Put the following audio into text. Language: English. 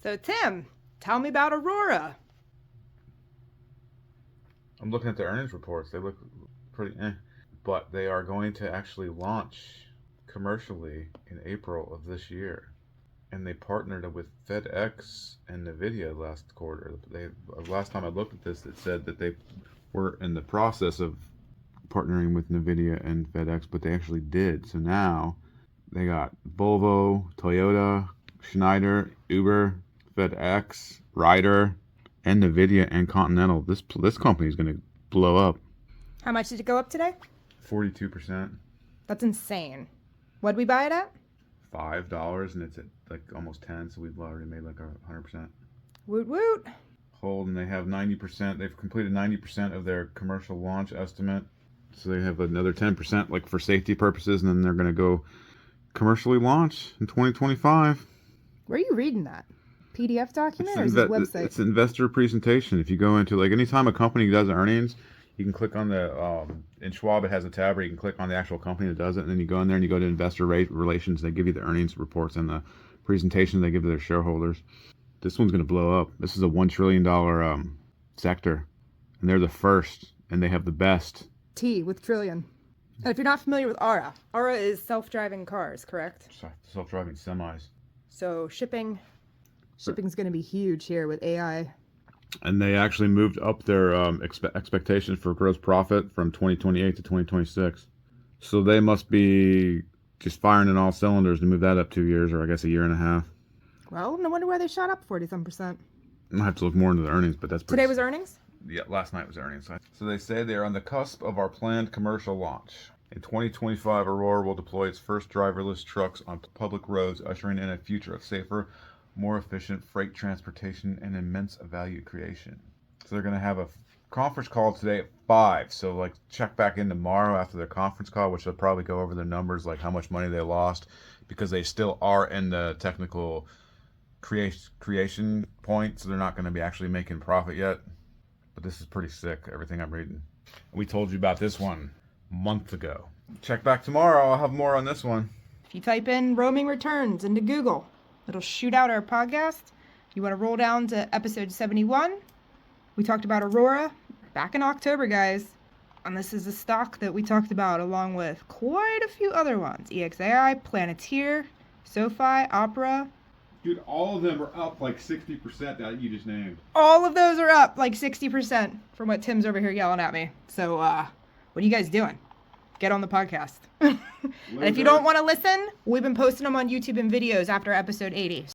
So, Tim, tell me about Aurora. I'm looking at the earnings reports. They look pretty but they are going to actually launch commercially in April of this year. And they partnered with FedEx and NVIDIA last quarter. Last time I looked at this, it said that they were in the process of partnering with NVIDIA and FedEx, but they actually did. So now they got Volvo, Toyota, Schneider, Uber, FedEx, Ryder, and NVIDIA and Continental. This company is going to blow up. How much did it go up today? 42%. That's insane. What'd we buy it at? $5, and it's at like almost 10, so we've already made like 100%. Woot woot. Hold, and they have 90%. They've completed 90% of their commercial launch estimate. So they have another 10% like for safety purposes, and then they're going to go commercially launch in 2025. Where are you reading that? PDF document or is it website? It's an investor presentation. If you go into like anytime a company does earnings, you can click on the in Schwab it has a tab where you can click on the actual company that does it, and then you go in there and you go to investor relations. They give you the earnings reports and the presentation they give to their shareholders. This one's going to blow up. This is a $1 trillion sector, and they're the first, and they have the best. T with trillion. And if you're not familiar with Aura is self-driving cars, correct? Self-driving semis. So shipping's going to be huge here with AI. And they actually moved up their expectations for gross profit from 2028 to 2026. So they must be just firing in all cylinders to move that up 2 years, or I guess a year and a half. Well, no wonder why they shot up 40-some%. I'll have to look more into the earnings, but that's pretty... Today was earnings? Yeah, last night was earnings. So they say they are on the cusp of our planned commercial launch. In 2025, Aurora will deploy its first driverless trucks on public roads, ushering in a future of safer, more efficient freight transportation and immense value creation. So they're going to have a conference call today at 5. So like check back in tomorrow after their conference call, which they'll probably go over the numbers, like how much money they lost, because they still are in the technical creation point. So they're not going to be actually making profit yet. But this is pretty sick, everything I'm reading. We told you about this one a month ago. Check back tomorrow. I'll have more on this one. If you type in roaming returns into Google, it'll shoot out our podcast. You want to roll down to episode 71. We talked about Aurora back in October, guys. And this is a stock that we talked about along with quite a few other ones. EXAI, Planeteer, SoFi, Opera. Dude, all of them are up like 60% that you just named. All of those are up like 60% from what Tim's over here yelling at me. So, what are you guys doing? Get on the podcast. And if you don't want to listen, we've been posting them on YouTube and videos after episode 80.